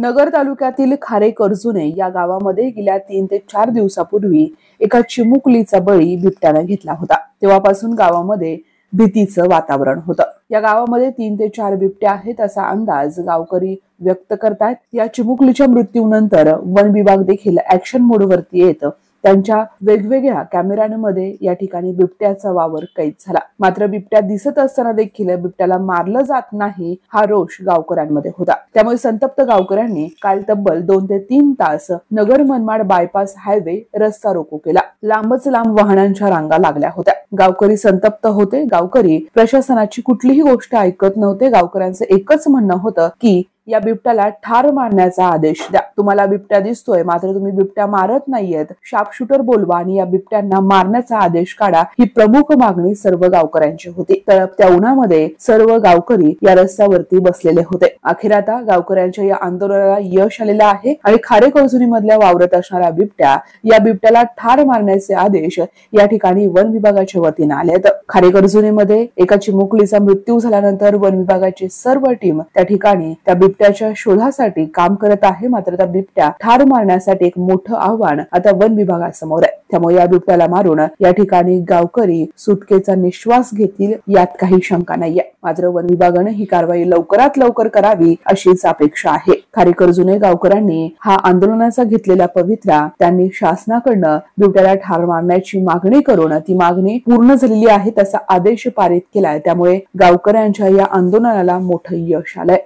नगर तालुक्यातील खारे कर्जुने या गावामध्ये गेल्या 3 ते 4 दिवसापूर्वी एका चिमुकलीचा बळी बिबट्याने घेतला होता। तेव्हापासून गावामध्ये भीतीचं वातावरण होतं। या गावामध्ये 3 ते 4 बिबट्या आहेत असा अंदाज गावकरी व्यक्त करतात। या चिमुकलीच्या मृत्यूनंतर वन विभाग देखील ऍक्शन मोडवरती येतं। त्यांच्या वेगवेगळ्या कॅमेऱ्यांमध्ये या ठिकाणी बिबट्याचा वावर कैद झाला। मात्र बिबट्या दिसत असताना देखील बिबट्याला मारलं जात नाही हा रोष गावकऱ्यांमध्ये होता। त्यामुळे संतप्त गावकऱ्यांनी काल तब्बल 2 ते 3 तास नगर मनमाड बायपास हायवे रस्ता रोको केला। लांबच लांब वाहनांच्या रांगा लागल्या होत्या। गावकरी संतप्त होते। गावकरी प्रशासनाची कुठलीही गोष्ट ऐकत नव्हते। गावकऱ्यांचं एकच म्हणणं होतं की या बिबट्याला ठार मारण्याचा आदेश द्या। तुम्हाला बिबट्या दिसतोय मात्र तुम्ही बिबट्या मारत नाहीयेत, शार्पशूटर बोलवा आणि या बिबट्यांना मारण्याचा आदेश काढा, ही प्रमुख मागणी सर्व गावकऱ्यांची होती। तळपत्या उन्हामध्ये सर्व गावकरी या रस्त्यावरती बसलेले होते। अखेर आता गावकऱ्यांच्या या आंदोलनाला यश आलेलं आहे आणि खारे कर्जुनी मधल्या वावरत असणाऱ्या या बिबट्याला ठार मारण्याचे आदेश या ठिकाणी वन विभागाच्या वतीने आले आहेत। खारे कर्जुनीमध्ये एका चिमुकलीचा मृत्यू झाल्यानंतर वन विभागाची सर्व टीम त्या ठिकाणी त्या बिबट्याच्या शोधासाठी काम करत आहे। मात्र त्या बिबट्या ठार मारण्यासाठी एक मोठं आव्हान आता वन विभागासमोर आहे। त्यामुळे या बिबट्याला मारून या ठिकाणी गावकरी सुटकेचा निश्वास घेतील यात काही शंका नाहीये। मात्र वन विभागाने ही कारवाई लवकरात लवकर करावी अशीच अपेक्षा आहे। खारे कर्जुने गावकऱ्यांनी हा आंदोलनाचा घेतलेला पवित्रा त्यांनी शासनाकडनं बिबट्याला ठार मारण्याची मागणी करून ती मागणी पूर्ण झालेली आहे तसा आदेश पारित केलाय। त्यामुळे गावकऱ्यांच्या या आंदोलनाला मोठं यश आलंय।